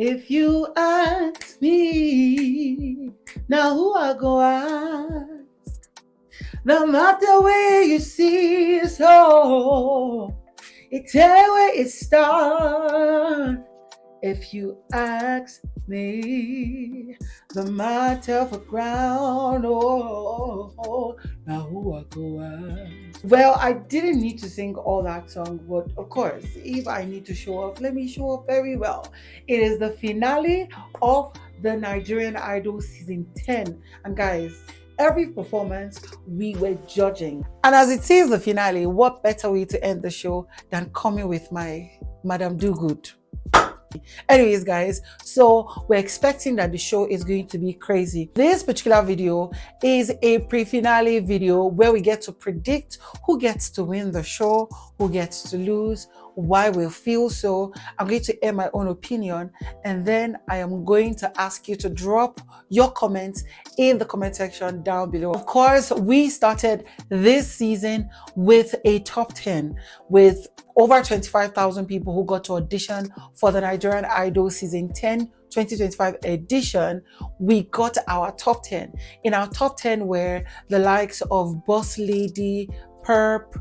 If you ask me, now who I go ask? No matter where you see, so it tell where it start. If you ask me, the matter for ground, now who I go ask? Well, I didn't need to sing all that song, but of course, if I need to show off, let me show off very well. It is the finale of the Nigerian Idol season 10. And guys, every performance we were judging. And as it is the finale, what better way to end the show than coming with my Madam Do Good? Anyways, guys, so we're expecting that the show is going to be crazy. This particular video is a pre-finale video where we get to predict who gets to win the show, who gets to lose, why we feel so. I'm going to air my own opinion, and then I am going to ask you to drop your comments in the comment section down below. Of course, we started this season with a top 10 with over 25,000 people who got to audition for the Nigerian Idol season 10 2025 edition. We got our top 10. In our top 10 were the likes of Boss Lady, Perp,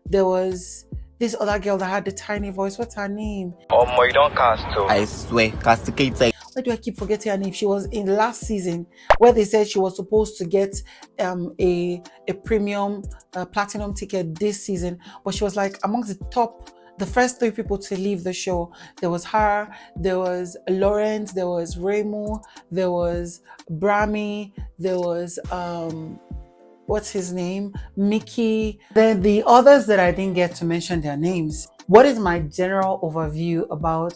there was this other girl that had the tiny voice. What's her name? Oh, you don't cast too. I swear, castigated. Why do I keep forgetting her name? She was in last season where they said she was supposed to get a premium platinum ticket this season, but she was like amongst the first 3 people to leave the show. There was her, there was Lawrence, there was Raymo, there was Brami, there was what's his name? Mickey. Then the others that I didn't get to mention their names. What is my general overview about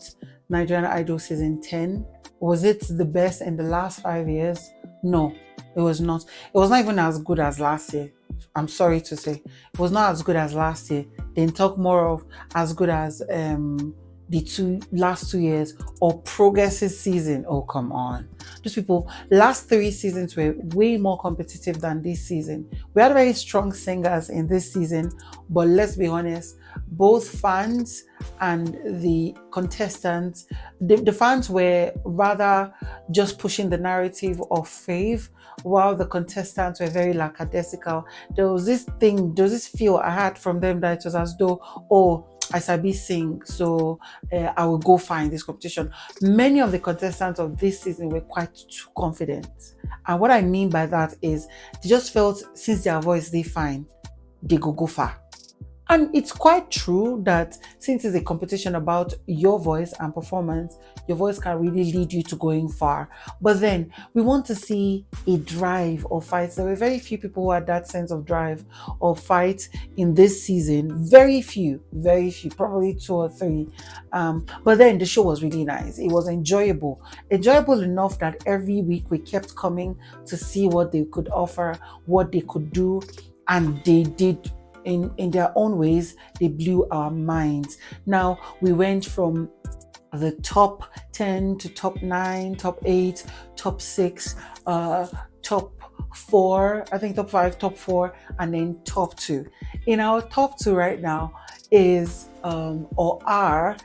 Nigerian Idol season 10? Was it the best in the last 5 years? No, it was not. It was not even as good as last year. I'm sorry to say. It was not as good as last year. They didn't talk more of as good as the last 2 years or Progress's season. Oh, come on. Those people, last 3 seasons were way more competitive than this season. We had very strong singers in this season, but let's be honest, both fans and the contestants, the fans were rather just pushing the narrative of Fave, while the contestants were very lackadaisical. There was this feel I had from them that it was as though, oh, I sabi sing, so I will go find this competition. Many of the contestants of this season were quite too confident. And what I mean by that is they just felt since their voice they fine, they go far. And it's quite true that since it's a competition about your voice and performance, your voice can really lead you to going far. But then we want to see a drive or fight. There were very few people who had that sense of drive or fight in this season. Very few, probably 2 or 3. But then the show was really nice. It was enjoyable enough that every week we kept coming to see what they could offer, what they could do, and they did. In their own ways, they blew our minds. Now we went from the top 10 to top 9, top 8, top 6, top 4, I think top 5, top 4, and then top 2. In our top 2 right now is are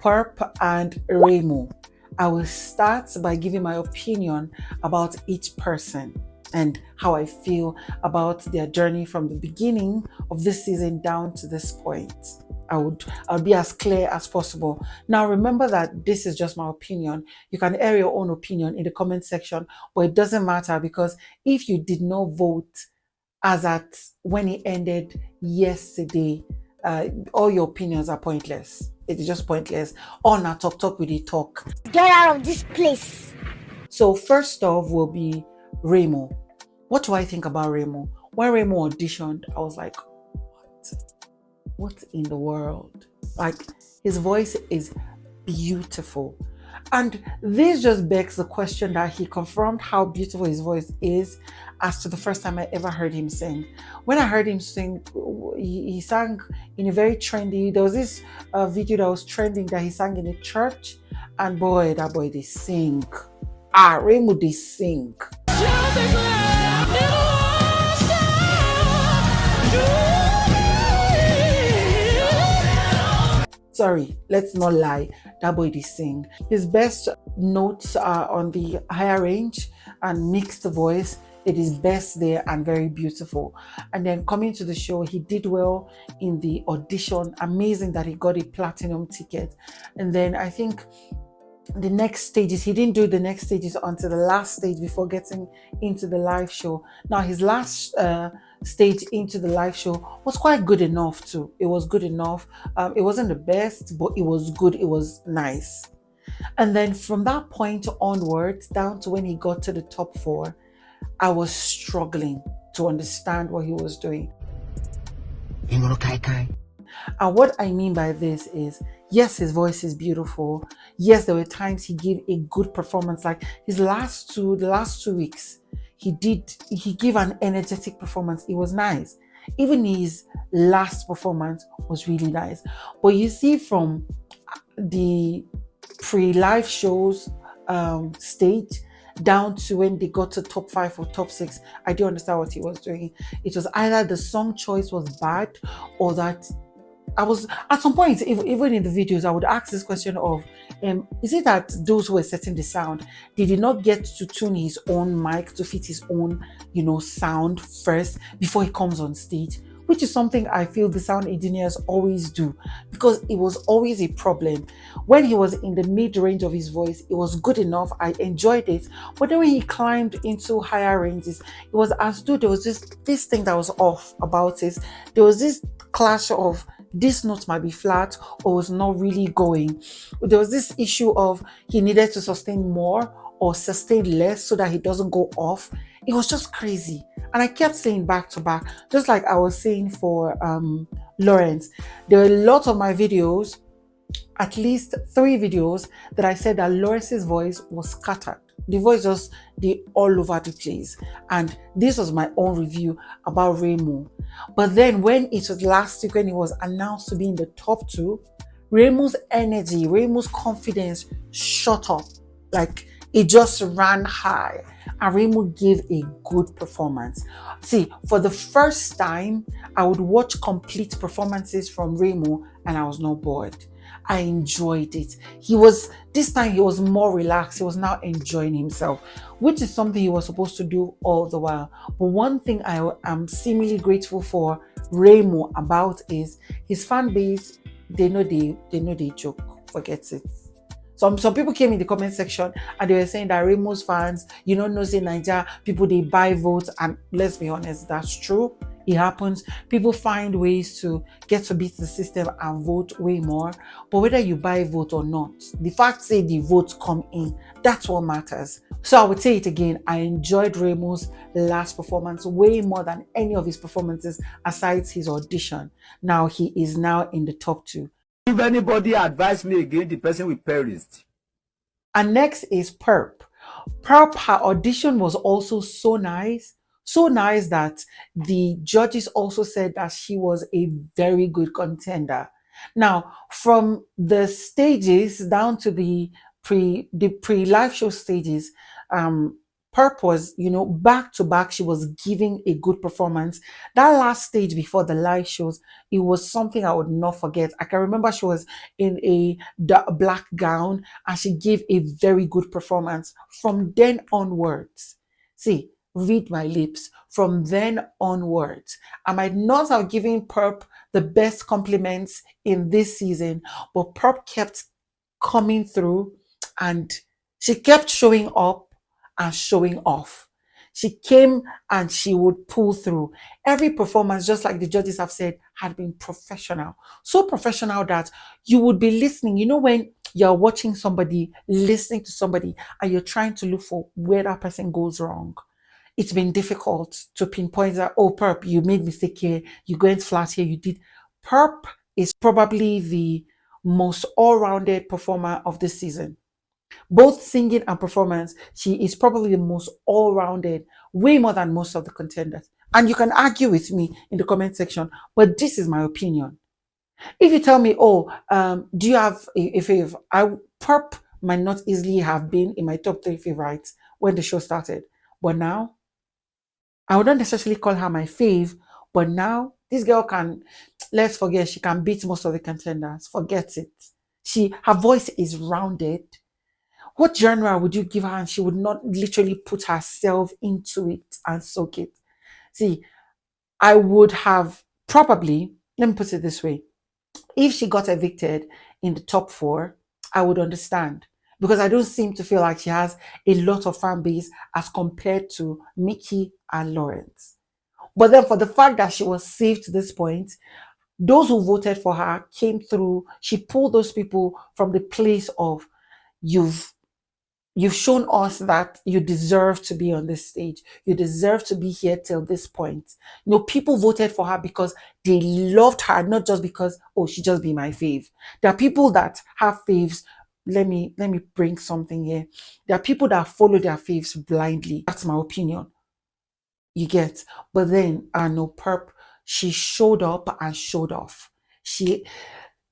Perp and Raymo. I will start by giving my opinion about each person and how I feel about their journey from the beginning of this season down to this point. I'll be as clear as possible. Now remember that this is just my opinion. You can air your own opinion in the comment section, but it doesn't matter, because if you did not vote as at when it ended yesterday, all your opinions are pointless. It's just pointless. All now talk with the talk. Get out of this place. So first off will be Raymo. What do I think about Raymo? When Raymo auditioned, I was like, what in the world? Like, his voice is beautiful. And this just begs the question that he confirmed how beautiful his voice is as to the first time I ever heard him sing. When I heard him sing, he sang in a very trendy, there was this video that was trending that he sang in a church, and boy, that boy, they sing. Raymo, they sing. Sorry, let's not lie. That boy did sing. His best notes are on the higher range and mixed voice. It is best there and very beautiful. And then coming to the show, he did well in the audition. Amazing that he got a platinum ticket. And then I think the next stages, he didn't do the next stages until the last stage before getting into the live show. Now his last stage into the live show was quite good enough too. It was good enough. It wasn't the best, but it was good. It was nice. And then from that point onwards, down to when he got to the top 4, I was struggling to understand what he was doing. And what I mean by this is, yes, his voice is beautiful. Yes, there were times he gave a good performance. Like the last 2 weeks, he gave an energetic performance. It was nice. Even his last performance was really nice. But you see, from the pre-live shows stage down to when they got to top 5 or top 6, I do understand what he was doing. It was either the song choice was bad, or that I was at some point, even in the videos, I would ask this question of, is it that those who were setting the sound, did he not get to tune his own mic to fit his own, sound first before he comes on stage? Which is something I feel the sound engineers always do, because it was always a problem. When he was in the mid-range of his voice, it was good enough. I enjoyed it. But then when he climbed into higher ranges, it was as though there was this thing that was off about it. There was this clash of, this note might be flat or was not really going. There was this issue of he needed to sustain more or sustain less so that he doesn't go off. It was just crazy. And I kept saying back to back, just like I was saying for Lawrence. There are a lot of my videos, at least 3 videos, that I said that Lawrence's voice was scattered. The voice just all over the place. And this was my own review about Raymo. But then when it was last week, when he was announced to be in the top 2, Raymo's energy, Raymo's confidence shot up. Like, it just ran high. And Raymo gave a good performance. See, for the first time, I would watch complete performances from Raymo and I was not bored. I enjoyed it. This time he was more relaxed. He was now enjoying himself, which is something he was supposed to do all the while. But one thing I am seemingly grateful for Raymo about is his fan base. They know they joke. Forget it. Some people came in the comment section and they were saying that Raymo's fans, know, say Naija, people, they buy votes. And let's be honest, that's true. It happens. People find ways to get to beat the system and vote way more. But whether you buy vote or not, the fact say the votes come in, that's what matters. So I would say it again. I enjoyed Raymo's last performance way more than any of his performances aside his audition. Now he is now in the top 2. If anybody advise me again, the person will perish. And next is Perp. Perp, her audition was also so nice that the judges also said that she was a very good contender. Now, from the stages down to the pre-live show stages, Perp was, back to back, she was giving a good performance. That last stage before the live shows, it was something I would not forget. I can remember she was in a black gown and she gave a very good performance. From then onwards, see, read my lips. From then onwards, I might not have given Perp the best compliments in this season, but Perp kept coming through and she kept showing up and showing off. She came and she would pull through. Every performance, just like the judges have said, had been professional. So professional that you would be listening. When you're watching somebody, listening to somebody, and you're trying to look for where that person goes wrong. It's been difficult to pinpoint that, oh, Perp, you made mistake here, you went flat here, you did. Perp is probably the most all-rounded performer of this season. Both singing and performance, she is probably the most all-rounded, way more than most of the contenders. And you can argue with me in the comment section, but this is my opinion. If you tell me, oh, do you have a favorite? Perp might not easily have been in my top 3 favorites when the show started. But now, I would not necessarily call her my fave, but now this girl can, let's forget she can beat most of the contenders. Forget it. Her voice is rounded. What genre would you give her and she would not literally put herself into it and soak it? See, I would have probably, let me put it this way, if she got evicted in the top 4, I would understand, because I don't seem to feel like she has a lot of fan base as compared to Mickey and Lawrence. But then for the fact that she was saved to this point, those who voted for her came through. She pulled those people from the place of, you've shown us that you deserve to be on this stage. You deserve to be here till this point. People voted for her because they loved her, not just because, oh, she just be my fave. There are people that have faves. Let me bring something here. There are people that follow their faves blindly. That's my opinion. You get. But then, I know Perp, she showed up and showed off.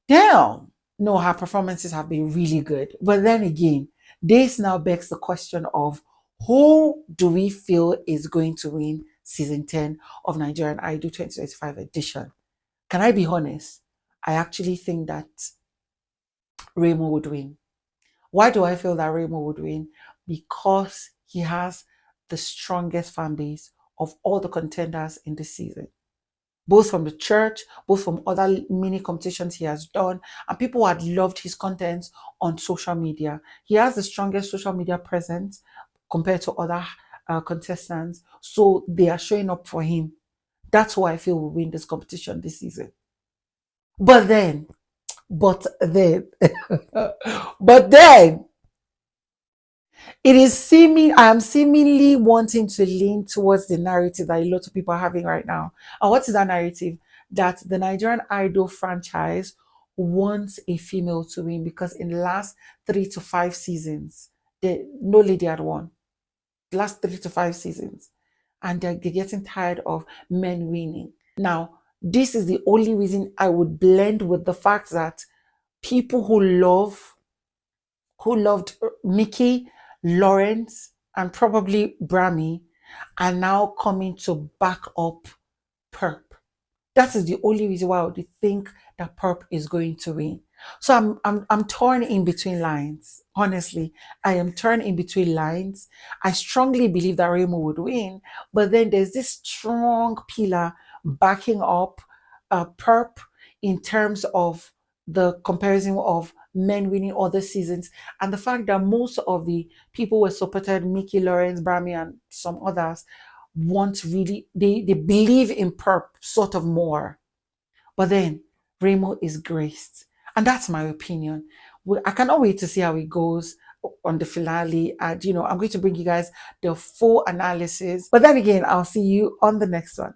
Damn. No, her performances have been really good. But then again, this now begs the question of, who do we feel is going to win season 10 of Nigerian Idol 2025 edition? Can I be honest? I actually think that Raymo would win. Why do I feel that Raymo would win? Because he has the strongest fan base of all the contenders in this season, both from the church, both from other mini competitions he has done, and people had loved his content on social media. He has the strongest social media presence compared to other contestants, so they are showing up for him. That's why I feel will win this competition this season. But then, but then, but then, I am seemingly wanting to lean towards the narrative that a lot of people are having right now. And what is that narrative? That the Nigerian Idol franchise wants a female to win, because in the last 3 to 5 seasons, no lady had won. The last 3 to 5 seasons. And they're getting tired of men winning. Now, this is the only reason I would blend with the fact that people who loved Mickey, Lawrence, and probably Brammy are now coming to back up Perp. That is the only reason why I would think that Perp is going to win. So I'm torn in between lines. Honestly, I am torn in between lines. I strongly believe that Raymo would win, but then there's this strong pillar backing up Perp in terms of the comparison of men winning other seasons, and the fact that most of the people who supported Mickey, Lawrence, Brammy, and some others they believe in Perp sort of more. But then Raymo is graced. And that's my opinion. I cannot wait to see how it goes on the finale. And I'm going to bring you guys the full analysis. But then again, I'll see you on the next one.